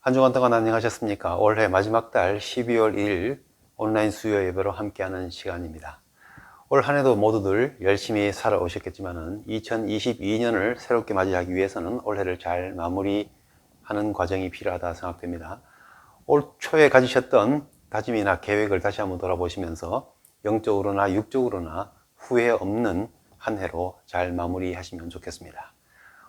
한 주간 동안 안녕하셨습니까? 올해 마지막 달 12월 1일 온라인 수요 예배로 함께하는 시간입니다. 올 한 해도 모두들 열심히 살아오셨겠지만은 2022년을 새롭게 맞이하기 위해서는 올해를 잘 마무리하는 과정이 필요하다 생각됩니다. 올 초에 가지셨던 다짐이나 계획을 다시 한번 돌아보시면서 영적으로나 육적으로나 후회 없는 한 해로 잘 마무리하시면 좋겠습니다.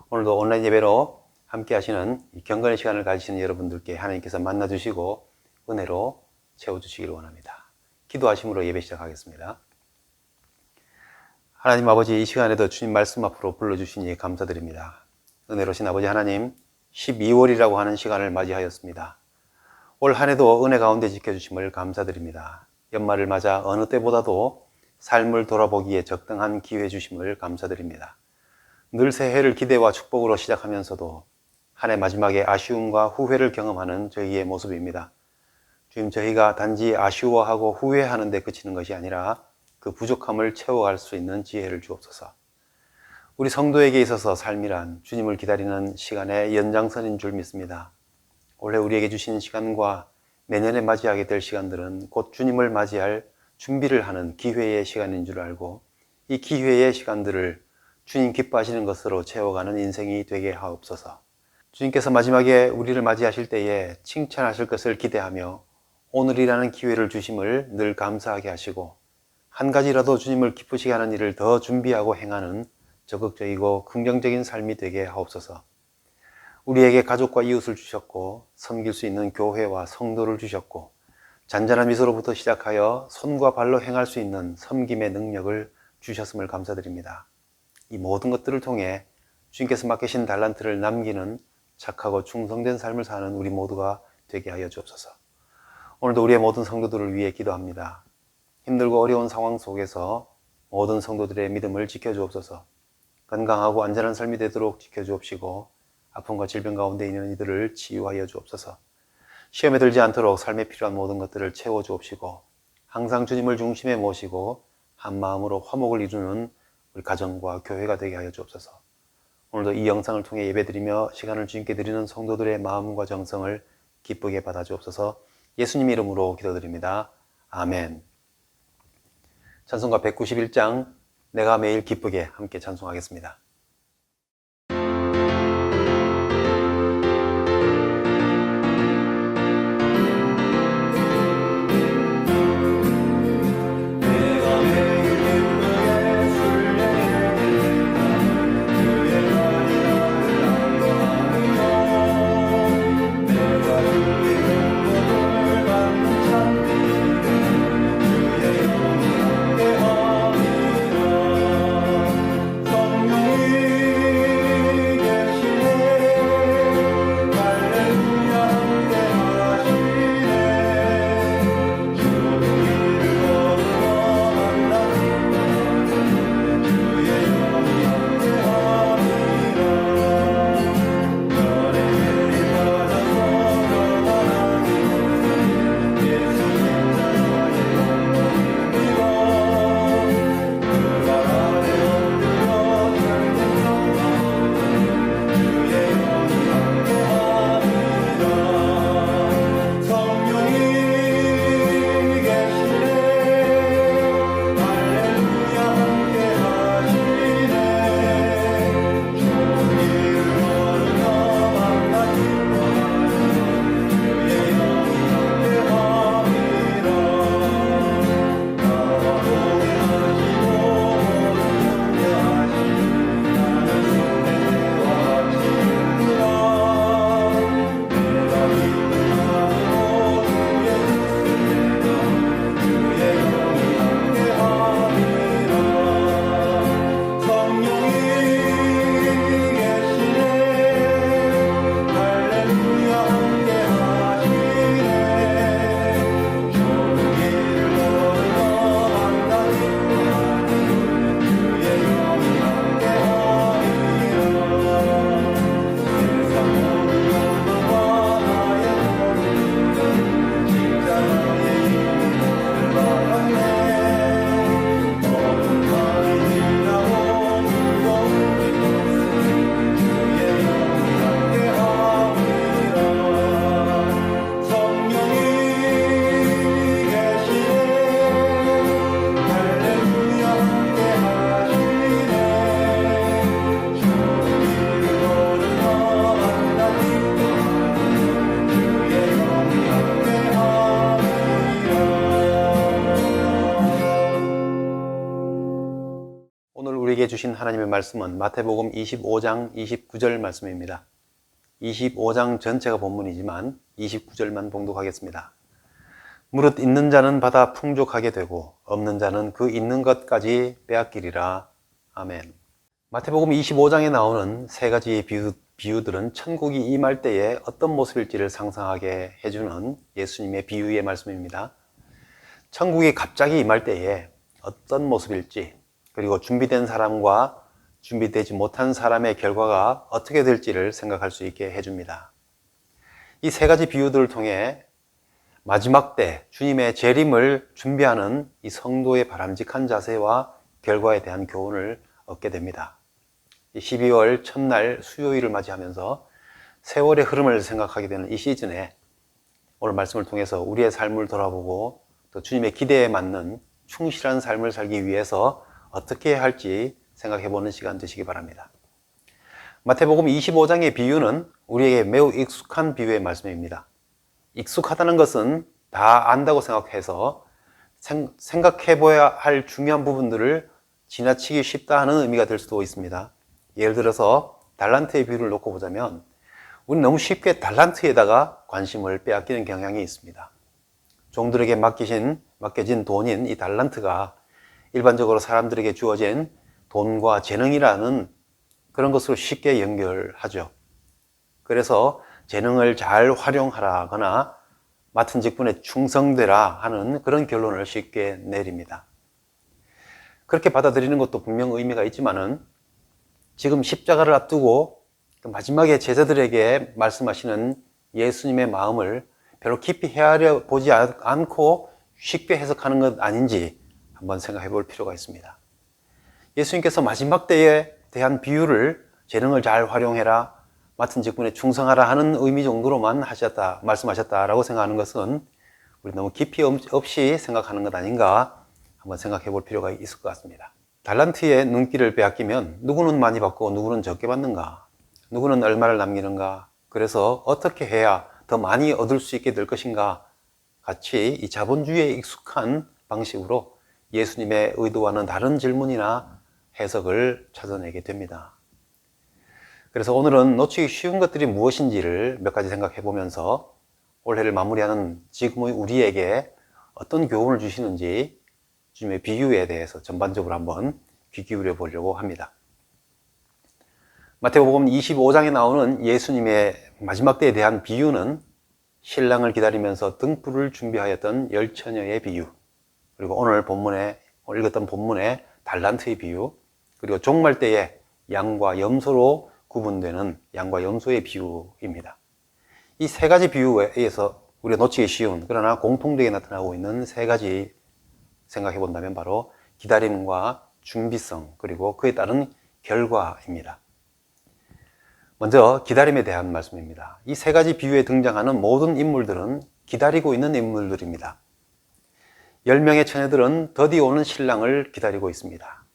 오늘도 온라인 예배로 함께 하시는 경건의 시간을 가지시는 여러분들께 하나님께서 만나주시고 은혜로 채워주시기를 원합니다. 기도하심으로 예배 시작하겠습니다. 하나님 아버지, 이 시간에도 주님 말씀 앞으로 불러주시니 감사드립니다. 은혜로신 아버지 하나님, 12월이라고 하는 시간을 맞이하였습니다. 올 한 해도 은혜 가운데 지켜주심을 감사드립니다. 연말을 맞아 어느 때보다도 삶을 돌아보기에 적당한 기회 주심을 감사드립니다. 늘 새해를 기대와 축복으로 시작하면서도 한 해 마지막에 아쉬움과 후회를 경험하는 저희의 모습입니다. 주님, 저희가 단지 아쉬워하고 후회하는 데 그치는 것이 아니라 그 부족함을 채워갈 수 있는 지혜를 주옵소서. 우리 성도에게 있어서 삶이란 주님을 기다리는 시간의 연장선인 줄 믿습니다. 올해 우리에게 주신 시간과 내년에 맞이하게 될 시간들은 곧 주님을 맞이할 준비를 하는 기회의 시간인 줄 알고 이 기회의 시간들을 주님 기뻐하시는 것으로 채워가는 인생이 되게 하옵소서. 주님께서 마지막에 우리를 맞이하실 때에 칭찬하실 것을 기대하며 오늘이라는 기회를 주심을 늘 감사하게 하시고 한 가지라도 주님을 기쁘시게 하는 일을 더 준비하고 행하는 적극적이고 긍정적인 삶이 되게 하옵소서. 우리에게 가족과 이웃을 주셨고 섬길 수 있는 교회와 성도를 주셨고 잔잔한 미소로부터 시작하여 손과 발로 행할 수 있는 섬김의 능력을 주셨음을 감사드립니다. 이 모든 것들을 통해 주님께서 맡기신 달란트를 남기는 착하고 충성된 삶을 사는 우리 모두가 되게 하여 주옵소서. 오늘도 우리의 모든 성도들을 위해 기도합니다. 힘들고 어려운 상황 속에서 모든 성도들의 믿음을 지켜주옵소서. 건강하고 안전한 삶이 되도록 지켜주옵시고 아픔과 질병 가운데 있는 이들을 치유하여 주옵소서. 시험에 들지 않도록 삶에 필요한 모든 것들을 채워주옵시고 항상 주님을 중심에 모시고 한 마음으로 화목을 이루는 우리 가정과 교회가 되게 하여 주옵소서. 오늘도 이 영상을 통해 예배드리며 시간을 주님께 드리는 성도들의 마음과 정성을 기쁘게 받아 주옵소서. 예수님 이름으로 기도드립니다. 아멘. 찬송가 191장 내가 매일 기쁘게 함께 찬송하겠습니다. 성령이 오늘 우리에게 주신 하나님의 말씀은 마태복음 25장 29절 말씀입니다. 25장 전체가 본문이지만 29절만 봉독하겠습니다. 무릇 있는 자는 받아 풍족하게 되고 없는 자는 그 있는 것까지 빼앗기리라. 아멘. 마태복음 25장에 나오는 세 가지의 비유들은 천국이 임할 때에 어떤 모습일지를 상상하게 해주는 예수님의 비유의 말씀입니다. 천국이 갑자기 임할 때에 어떤 모습일지, 그리고 준비된 사람과 준비되지 못한 사람의 결과가 어떻게 될지를 생각할 수 있게 해줍니다. 이 세 가지 비유들을 통해 마지막 때 주님의 재림을 준비하는 이 성도의 바람직한 자세와 결과에 대한 교훈을 얻게 됩니다. 12월 첫날 수요일을 맞이하면서 세월의 흐름을 생각하게 되는 이 시즌에 오늘 말씀을 통해서 우리의 삶을 돌아보고 또 주님의 기대에 맞는 충실한 삶을 살기 위해서 어떻게 해야 할지 생각해보는 시간 되시기 바랍니다. 마태복음 25장의 비유는 우리에게 매우 익숙한 비유의 말씀입니다. 익숙하다는 것은 다 안다고 생각해서 생각해봐야 할 중요한 부분들을 지나치기 쉽다 하는 의미가 될 수도 있습니다. 예를 들어서 달란트의 비유를 놓고 보자면 우리는 너무 쉽게 달란트에다가 관심을 빼앗기는 경향이 있습니다. 종들에게 맡겨진 돈인 이 달란트가 일반적으로 사람들에게 주어진 돈과 재능이라는 그런 것으로 쉽게 연결하죠. 그래서 재능을 잘 활용하라거나 맡은 직분에 충성되라 하는 그런 결론을 쉽게 내립니다. 그렇게 받아들이는 것도 분명 의미가 있지만은 지금 십자가를 앞두고 마지막에 제자들에게 말씀하시는 예수님의 마음을 별로 깊이 헤아려 보지 않고 쉽게 해석하는 것 아닌지 한번 생각해 볼 필요가 있습니다. 예수님께서 마지막 때에 대한 비유를 재능을 잘 활용해라, 맡은 직분에 충성하라 하는 의미 정도로만 말씀하셨다라고 생각하는 것은 우리 너무 깊이 없이 생각하는 것 아닌가 한번 생각해 볼 필요가 있을 것 같습니다. 달란트의 눈길을 빼앗기면 누구는 많이 받고 누구는 적게 받는가? 누구는 얼마를 남기는가? 그래서 어떻게 해야 더 많이 얻을 수 있게 될 것인가? 같이 이 자본주의에 익숙한 방식으로 예수님의 의도와는 다른 질문이나 해석을 찾아내게 됩니다. 그래서 오늘은 놓치기 쉬운 것들이 무엇인지를 몇 가지 생각해 보면서 올해를 마무리하는 지금의 우리에게 어떤 교훈을 주시는지 주님의 비유에 대해서 전반적으로 한번 귀 기울여 보려고 합니다. 마태복음 25장에 나오는 예수님의 마지막 때에 대한 비유는 신랑을 기다리면서 등불을 준비하였던 10처녀의 비유, 그리고 오늘 읽었던 본문의 달란트의 비유, 그리고 종말 때에 양과 염소로 구분되는 양과 염소의 비유입니다. 이 세 가지 비유에서 우리가 놓치기 쉬운 그러나 공통되게 나타나고 있는 세 가지 생각해 본다면 바로 기다림과 준비성 그리고 그에 따른 결과입니다. 먼저 기다림에 대한 말씀입니다. 이 세 가지 비유에 등장하는 모든 인물들은 기다리고 있는 인물들입니다. 10명의 처녀들은 더디 오는 신랑을 기다리고 있습니다.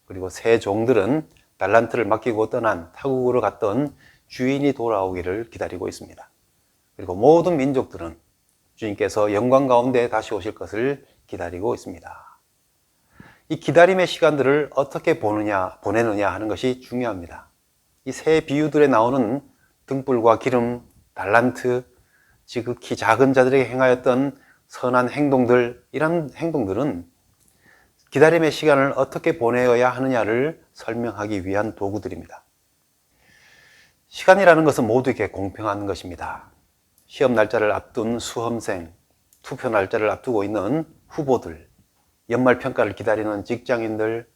그리고 세 종들은 달란트를 맡기고 떠난 타국으로 갔던 주인이 돌아오기를 기다리고 있습니다. 그리고 모든 민족들은 주님께서 영광 가운데 다시 오실 것을 기다리고 있습니다. 이 기다림의 시간들을 어떻게 보내느냐 하는 것이 중요합니다. 이 세 비유들에 나오는 등불과 기름, 달란트, 지극히 작은 자들에게 행하였던 선한 행동들, 이런 행동들은 기다림의 시간을 어떻게 보내어야 하느냐를 설명하기 위한 도구들입니다. 시간이라는 것은 모두에게 공평한 것입니다. 시험 날짜를 앞둔 수험생, 투표 날짜를 앞두고 있는 후보들, 연말 평가를 기다리는 직장인들,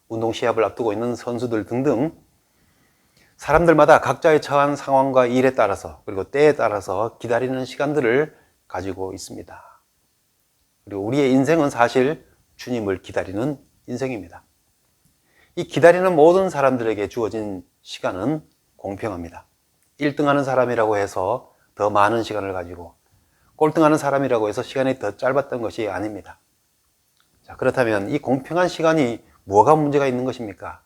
운동 시합을 앞두고 있는 선수들 등등 사람들마다 각자의 처한 상황과 일에 따라서 그리고 때에 따라서 기다리는 시간들을 가지고 있습니다. 그리고 우리의 인생은 사실 주님을 기다리는 인생입니다. 이 기다리는 모든 사람들에게 주어진 시간은 공평합니다. 1등하는 사람이라고 해서 더 많은 시간을 가지고 꼴등하는 사람이라고 해서 시간이 더 짧았던 것이 아닙니다. 자, 그렇다면 이 공평한 시간이 뭐가 문제가 있는 것입니까?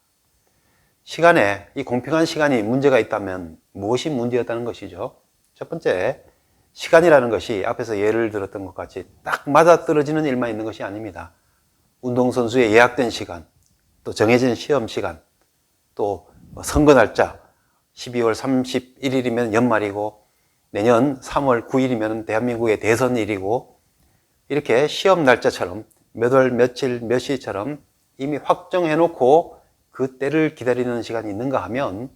이 공평한 시간이 문제가 있다면 무엇이 문제였다는 것이죠? 첫 번째, 시간이라는 것이 앞에서 예를 들었던 것 같이 딱 맞아떨어지는 일만 있는 것이 아닙니다. 운동선수의 예약된 시간, 또 정해진 시험 시간, 또 선거 날짜, 12월 31일이면 연말이고 내년 3월 9일이면 대한민국의 대선일이고, 이렇게 시험 날짜처럼 몇 월 며칠 몇 시처럼 이미 확정해 놓고 그 때를 기다리는 시간이 있는가 하면,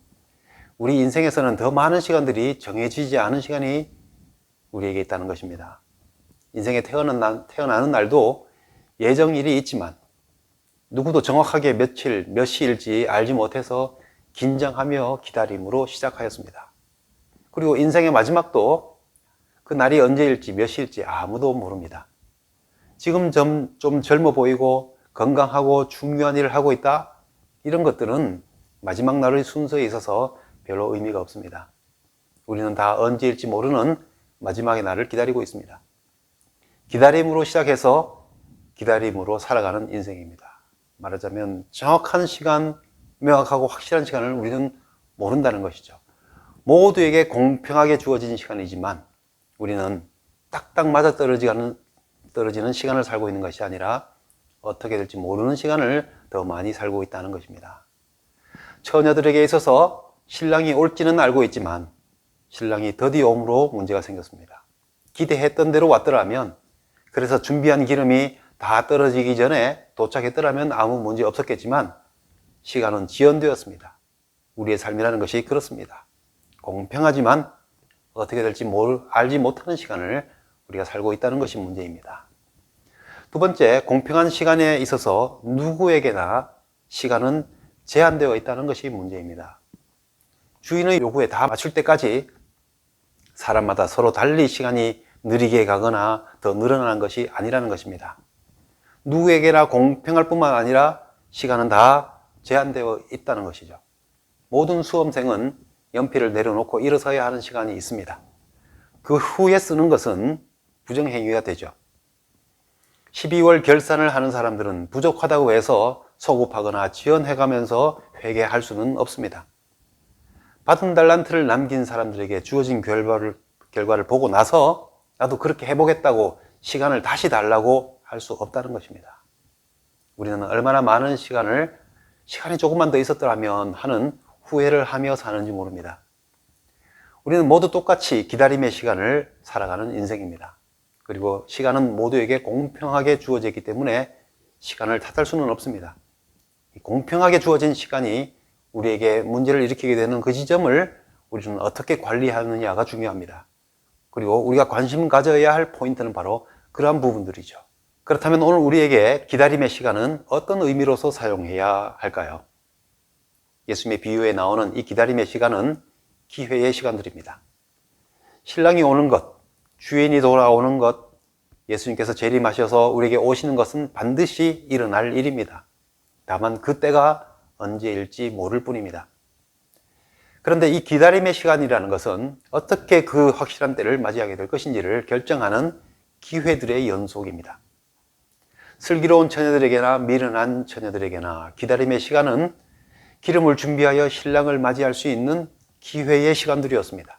우리 인생에서는 더 많은 시간들이 정해지지 않은 시간이 우리에게 있다는 것입니다. 인생에 태어나는 날도 예정일이 있지만 누구도 정확하게 며칠 몇 시일지 알지 못해서 긴장하며 기다림으로 시작하였습니다. 그리고 인생의 마지막도 그 날이 언제일지 몇 시일지 아무도 모릅니다. 지금 좀 젊어 보이고 건강하고 중요한 일을 하고 있다, 이런 것들은 마지막 날의 순서에 있어서 별로 의미가 없습니다. 우리는 다 언제일지 모르는 마지막의 날을 기다리고 있습니다. 기다림으로 시작해서 기다림으로 살아가는 인생입니다. 말하자면 정확한 시간, 명확하고 확실한 시간을 우리는 모른다는 것이죠. 모두에게 공평하게 주어진 시간이지만 우리는 딱딱 맞아 떨어지는 시간을 살고 있는 것이 아니라 어떻게 될지 모르는 시간을 더 많이 살고 있다는 것입니다. 처녀들에게 있어서 신랑이 올지는 알고 있지만 신랑이 더디 옴으로 문제가 생겼습니다. 기대했던 대로 왔더라면, 그래서 준비한 기름이 다 떨어지기 전에 도착했더라면 아무 문제 없었겠지만 시간은 지연되었습니다. 우리의 삶이라는 것이 그렇습니다. 공평하지만 어떻게 될지 알지 못하는 시간을 우리가 살고 있다는 것이 문제입니다. 두 번째, 공평한 시간에 있어서 누구에게나 시간은 제한되어 있다는 것이 문제입니다. 주인의 요구에 다 맞출 때까지 사람마다 서로 달리 시간이 느리게 가거나 더 늘어나는 것이 아니라는 것입니다. 누구에게나 공평할 뿐만 아니라 시간은 다 제한되어 있다는 것이죠. 모든 수험생은 연필을 내려놓고 일어서야 하는 시간이 있습니다. 그 후에 쓰는 것은 부정행위가 되죠. 12월 결산을 하는 사람들은 부족하다고 해서 소급하거나 지연해가면서 회개할 수는 없습니다. 받은 달란트를 남긴 사람들에게 주어진 결과를 보고 나서 나도 그렇게 해보겠다고 시간을 다시 달라고 할 수 없다는 것입니다. 우리는 얼마나 많은 시간이 조금만 더 있었더라면 하는 후회를 하며 사는지 모릅니다. 우리는 모두 똑같이 기다림의 시간을 살아가는 인생입니다. 그리고 시간은 모두에게 공평하게 주어져 있기 때문에 시간을 탓할 수는 없습니다. 공평하게 주어진 시간이 우리에게 문제를 일으키게 되는 그 지점을 우리는 어떻게 관리하느냐가 중요합니다. 그리고 우리가 관심 가져야 할 포인트는 바로 그러한 부분들이죠. 그렇다면 오늘 우리에게 기다림의 시간은 어떤 의미로서 사용해야 할까요? 예수님의 비유에 나오는 이 기다림의 시간은 기회의 시간들입니다. 신랑이 오는 것, 주인이 돌아오는 것, 예수님께서 재림하셔서 우리에게 오시는 것은 반드시 일어날 일입니다. 다만 그 때가 언제일지 모를 뿐입니다. 그런데 이 기다림의 시간이라는 것은 어떻게 그 확실한 때를 맞이하게 될 것인지를 결정하는 기회들의 연속입니다. 슬기로운 처녀들에게나 미련한 처녀들에게나 기다림의 시간은 기름을 준비하여 신랑을 맞이할 수 있는 기회의 시간들이었습니다.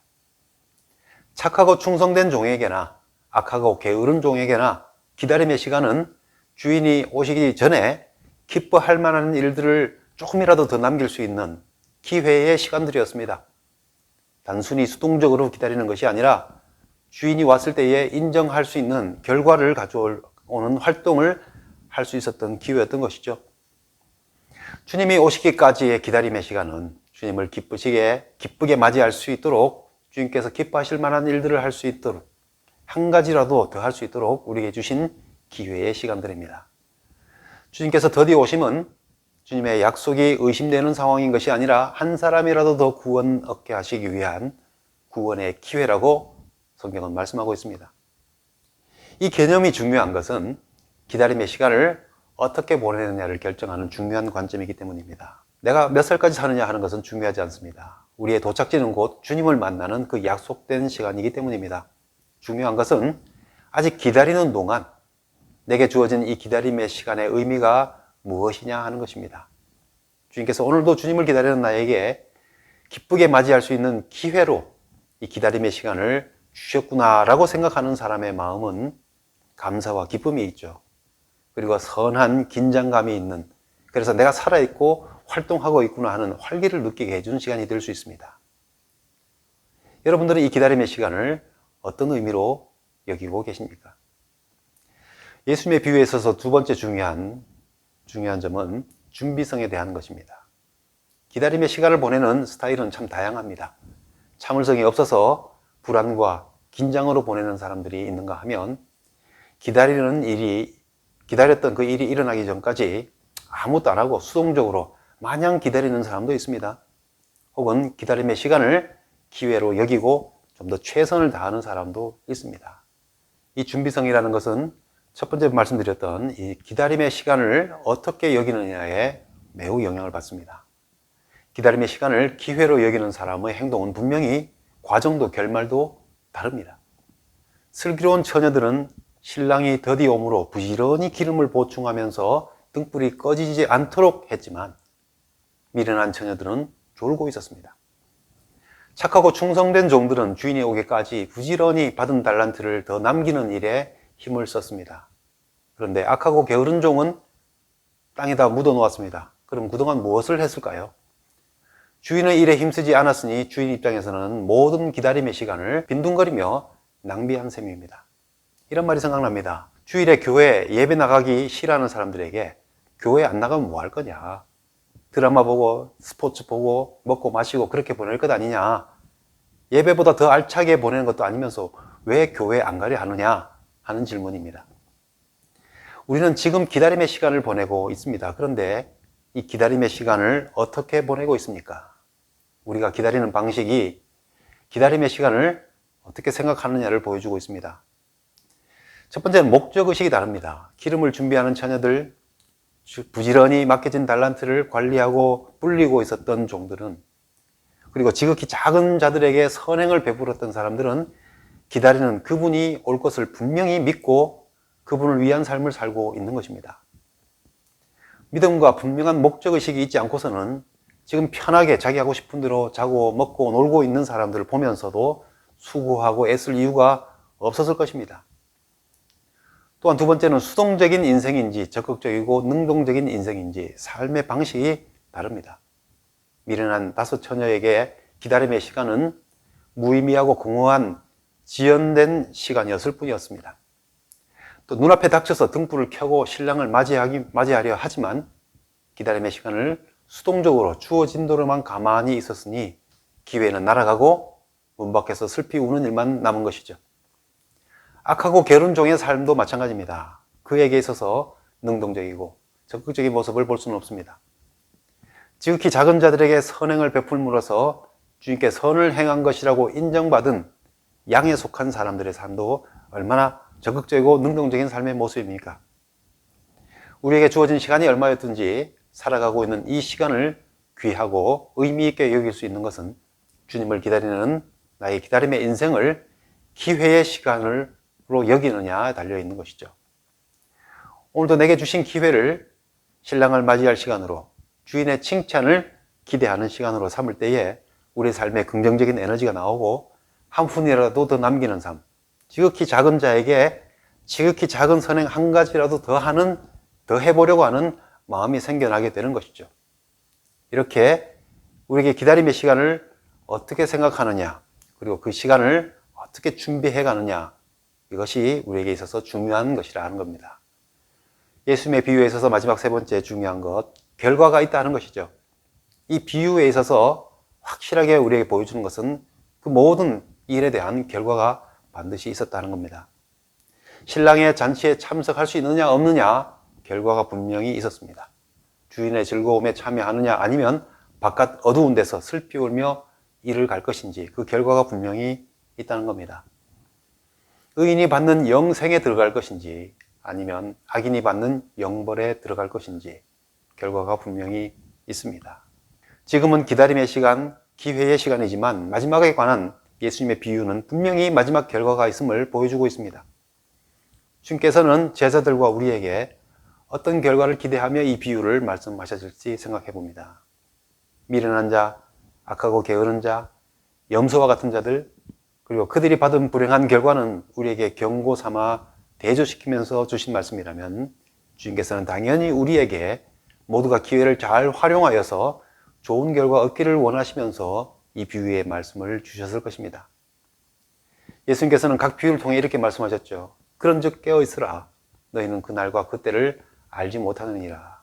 착하고 충성된 종에게나 악하고 게으른 종에게나 기다림의 시간은 주인이 오시기 전에 기뻐할 만한 일들을 조금이라도 더 남길 수 있는 기회의 시간들이었습니다. 단순히 수동적으로 기다리는 것이 아니라 주인이 왔을 때에 인정할 수 있는 결과를 가져오는 활동을 할 수 있었던 기회였던 것이죠. 주님이 오시기까지의 기다림의 시간은 주님을 기쁘게 맞이할 수 있도록, 주님께서 기뻐하실 만한 일들을 할 수 있도록, 한 가지라도 더 할 수 있도록 우리에게 주신 기회의 시간들입니다. 주님께서 더디 오심은 주님의 약속이 의심되는 상황인 것이 아니라 한 사람이라도 더 구원 얻게 하시기 위한 구원의 기회라고 성경은 말씀하고 있습니다. 이 개념이 중요한 것은 기다림의 시간을 어떻게 보내느냐를 결정하는 중요한 관점이기 때문입니다. 내가 몇 살까지 사느냐 하는 것은 중요하지 않습니다. 우리의 도착지는 곧 주님을 만나는 그 약속된 시간이기 때문입니다. 중요한 것은 아직 기다리는 동안 내게 주어진 이 기다림의 시간의 의미가 무엇이냐 하는 것입니다. 주님께서 오늘도 주님을 기다리는 나에게 기쁘게 맞이할 수 있는 기회로 이 기다림의 시간을 주셨구나라고 생각하는 사람의 마음은 감사와 기쁨이 있죠. 그리고 선한 긴장감이 있는, 그래서 내가 살아있고 활동하고 있구나 하는 활기를 느끼게 해주는 시간이 될 수 있습니다. 여러분들은 이 기다림의 시간을 어떤 의미로 여기고 계십니까? 예수님의 비유에 있어서 두 번째 중요한 점은 준비성에 대한 것입니다. 기다림의 시간을 보내는 스타일은 참 다양합니다. 참을성이 없어서 불안과 긴장으로 보내는 사람들이 있는가 하면 기다렸던 그 일이 일어나기 전까지 아무것도 안 하고 수동적으로 마냥 기다리는 사람도 있습니다. 혹은 기다림의 시간을 기회로 여기고 좀 더 최선을 다하는 사람도 있습니다. 이 준비성이라는 것은 첫 번째 말씀드렸던 이 기다림의 시간을 어떻게 여기느냐에 매우 영향을 받습니다. 기다림의 시간을 기회로 여기는 사람의 행동은 분명히 과정도 결말도 다릅니다. 슬기로운 처녀들은 신랑이 더디 오므로 부지런히 기름을 보충하면서 등불이 꺼지지 않도록 했지만 미련한 처녀들은 졸고 있었습니다. 착하고 충성된 종들은 주인이 오기까지 부지런히 받은 달란트를 더 남기는 일에 힘을 썼습니다. 그런데 악하고 게으른 종은 땅에다 묻어 놓았습니다. 그럼 그동안 무엇을 했을까요? 주인의 일에 힘쓰지 않았으니 주인 입장에서는 모든 기다림의 시간을 빈둥거리며 낭비한 셈입니다. 이런 말이 생각납니다. 주일에 교회 예배 나가기 싫어하는 사람들에게 교회 안 나가면 뭐 할 거냐? 드라마 보고 스포츠 보고 먹고 마시고 그렇게 보낼 것 아니냐? 예배보다 더 알차게 보내는 것도 아니면서 왜 교회 안 가려 하느냐? 하는 질문입니다. 우리는 지금 기다림의 시간을 보내고 있습니다. 그런데 이 기다림의 시간을 어떻게 보내고 있습니까? 우리가 기다리는 방식이 기다림의 시간을 어떻게 생각하느냐를 보여주고 있습니다. 첫 번째는 목적의식이 다릅니다. 기름을 준비하는 처녀들, 부지런히 맡겨진 달란트를 관리하고 불리고 있었던 종들은, 그리고 지극히 작은 자들에게 선행을 베풀었던 사람들은 기다리는 그분이 올 것을 분명히 믿고 그분을 위한 삶을 살고 있는 것입니다. 믿음과 분명한 목적의식이 있지 않고서는 지금 편하게 자기 하고 싶은 대로 자고 먹고 놀고 있는 사람들을 보면서도 수고하고 애쓸 이유가 없었을 것입니다. 또한 두 번째는 수동적인 인생인지 적극적이고 능동적인 인생인지 삶의 방식이 다릅니다. 미련한 다섯 처녀에게 기다림의 시간은 무의미하고 공허한 지연된 시간이었을 뿐이었습니다. 또 눈앞에 닥쳐서 등불을 켜고 신랑을 맞이하려 하지만 기다림의 시간을 수동적으로 주어진 대로만 가만히 있었으니 기회는 날아가고 문 밖에서 슬피 우는 일만 남은 것이죠. 악하고 게으른 종의 삶도 마찬가지입니다. 그에게 있어서 능동적이고 적극적인 모습을 볼 수는 없습니다. 지극히 작은 자들에게 선행을 베풀므로써 주님께 선을 행한 것이라고 인정받은 양에 속한 사람들의 삶도 얼마나 적극적이고 능동적인 삶의 모습입니까? 우리에게 주어진 시간이 얼마였든지 살아가고 있는 이 시간을 귀하고 의미 있게 여길 수 있는 것은 주님을 기다리는 나의 기다림의 인생을 기회의 시간으로 여기느냐에 달려있는 것이죠. 오늘도 내게 주신 기회를 신랑을 맞이할 시간으로, 주인의 칭찬을 기대하는 시간으로 삼을 때에 우리 삶에 긍정적인 에너지가 나오고 한 푼이라도 더 남기는 삶, 지극히 작은 자에게 지극히 작은 선행 한 가지라도 더 해보려고 하는 마음이 생겨나게 되는 것이죠. 이렇게 우리에게 기다림의 시간을 어떻게 생각하느냐, 그리고 그 시간을 어떻게 준비해 가느냐, 이것이 우리에게 있어서 중요한 것이라 하는 겁니다. 예수님의 비유에 있어서 마지막 세 번째 중요한 것, 결과가 있다는 것이죠. 이 비유에 있어서 확실하게 우리에게 보여주는 것은 그 모든 일에 대한 결과가 반드시 있었다는 겁니다. 신랑의 잔치에 참석할 수 있느냐 없느냐, 결과가 분명히 있었습니다. 주인의 즐거움에 참여하느냐 아니면 바깥 어두운 데서 슬피 울며 일을 갈 것인지, 그 결과가 분명히 있다는 겁니다. 의인이 받는 영생에 들어갈 것인지 아니면 악인이 받는 영벌에 들어갈 것인지 결과가 분명히 있습니다. 지금은 기다림의 시간, 기회의 시간이지만 마지막에 관한 예수님의 비유는 분명히 마지막 결과가 있음을 보여주고 있습니다. 주님께서는 제자들과 우리에게 어떤 결과를 기대하며 이 비유를 말씀하셨을지 생각해 봅니다. 미련한 자, 악하고 게으른 자, 염소와 같은 자들, 그리고 그들이 받은 불행한 결과는 우리에게 경고 삼아 대조시키면서 주신 말씀이라면 주님께서는 당연히 우리에게 모두가 기회를 잘 활용하여서 좋은 결과 얻기를 원하시면서 이 비유의 말씀을 주셨을 것입니다. 예수님께서는 각 비유를 통해 이렇게 말씀하셨죠. 그런즉 깨어있으라. 너희는 그날과 그때를 알지 못하느니라.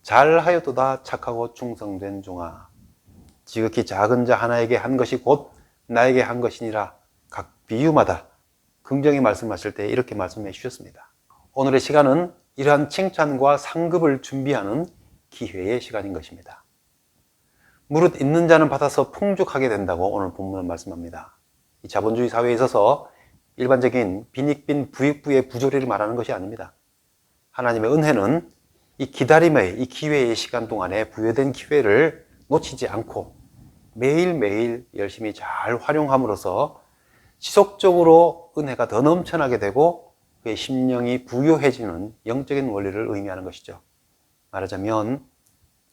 잘하였도다 착하고 충성된 종아. 지극히 작은 자 하나에게 한 것이 곧 나에게 한 것이니라. 각 비유마다 긍정히 말씀하실 때 이렇게 말씀해 주셨습니다. 오늘의 시간은 이러한 칭찬과 상급을 준비하는 기회의 시간인 것입니다. 무릇 있는 자는 받아서 풍족하게 된다고 오늘 본문은 말씀합니다. 이 자본주의 사회에 있어서 일반적인 빈익빈 부익부의 부조리를 말하는 것이 아닙니다. 하나님의 은혜는 이 기다림의 이 기회의 시간 동안에 부여된 기회를 놓치지 않고 매일매일 열심히 잘 활용함으로써 지속적으로 은혜가 더 넘쳐나게 되고 그의 심령이 부유해지는 영적인 원리를 의미하는 것이죠. 말하자면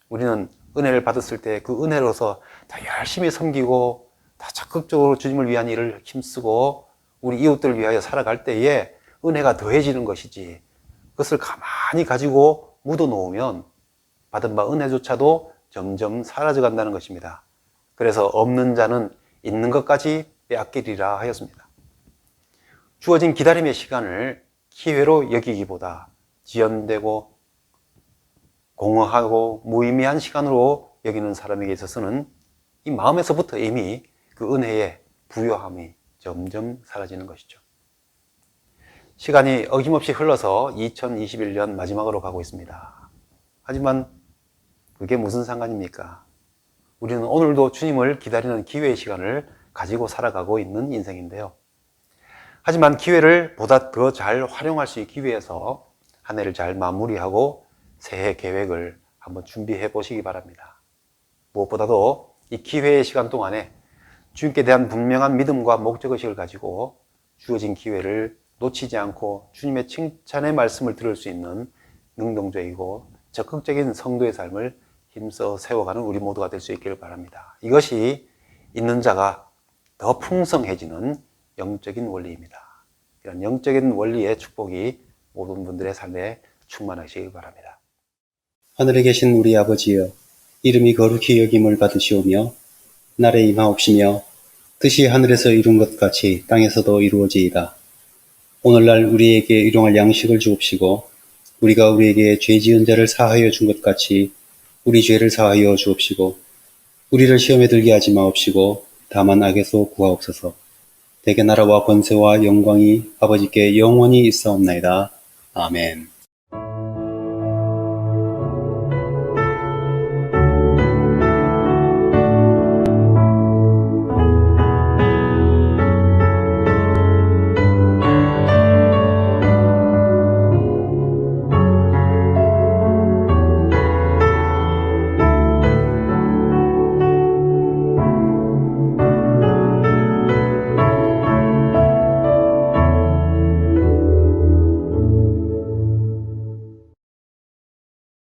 우리는 은혜를 받았을 때 그 은혜로서 더 열심히 섬기고 더 적극적으로 주님을 위한 일을 힘쓰고 우리 이웃들을 위하여 살아갈 때에 은혜가 더해지는 것이지, 그것을 가만히 가지고 묻어놓으면 받은 바 은혜조차도 점점 사라져 간다는 것입니다. 그래서 없는 자는 있는 것까지 빼앗기리라 하였습니다. 주어진 기다림의 시간을 기회로 여기기보다 지연되고 공허하고 무의미한 시간으로 여기는 사람에게 있어서는 이 마음에서부터 이미 그 은혜의 부요함이 점점 사라지는 것이죠. 시간이 어김없이 흘러서 2021년 마지막으로 가고 있습니다. 하지만 그게 무슨 상관입니까? 우리는 오늘도 주님을 기다리는 기회의 시간을 가지고 살아가고 있는 인생인데요. 하지만 기회를 보다 더 잘 활용할 수 있기 위해서 한 해를 잘 마무리하고 새해 계획을 한번 준비해 보시기 바랍니다. 무엇보다도 이 기회의 시간 동안에 주님께 대한 분명한 믿음과 목적의식을 가지고 주어진 기회를 놓치지 않고 주님의 칭찬의 말씀을 들을 수 있는 능동적이고 적극적인 성도의 삶을 힘써 세워가는 우리 모두가 될 수 있기를 바랍니다. 이것이 있는 자가 더 풍성해지는 영적인 원리입니다. 이런 영적인 원리의 축복이 모든 분들의 삶에 충만하시기 바랍니다. 하늘에 계신 우리 아버지여, 이름이 거룩히 여김을 받으시오며 날에 임하옵시며 뜻이 하늘에서 이룬 것 같이 땅에서도 이루어지이다. 오늘날 우리에게 일용할 양식을 주옵시고 우리가 우리에게 죄 지은 자를 사하여 준 것 같이 우리 죄를 사하여 주옵시고 우리를 시험에 들게 하지 마옵시고 다만 악에서 구하옵소서. 대개 나라와 권세와 영광이 아버지께 영원히 있사옵나이다. 아멘.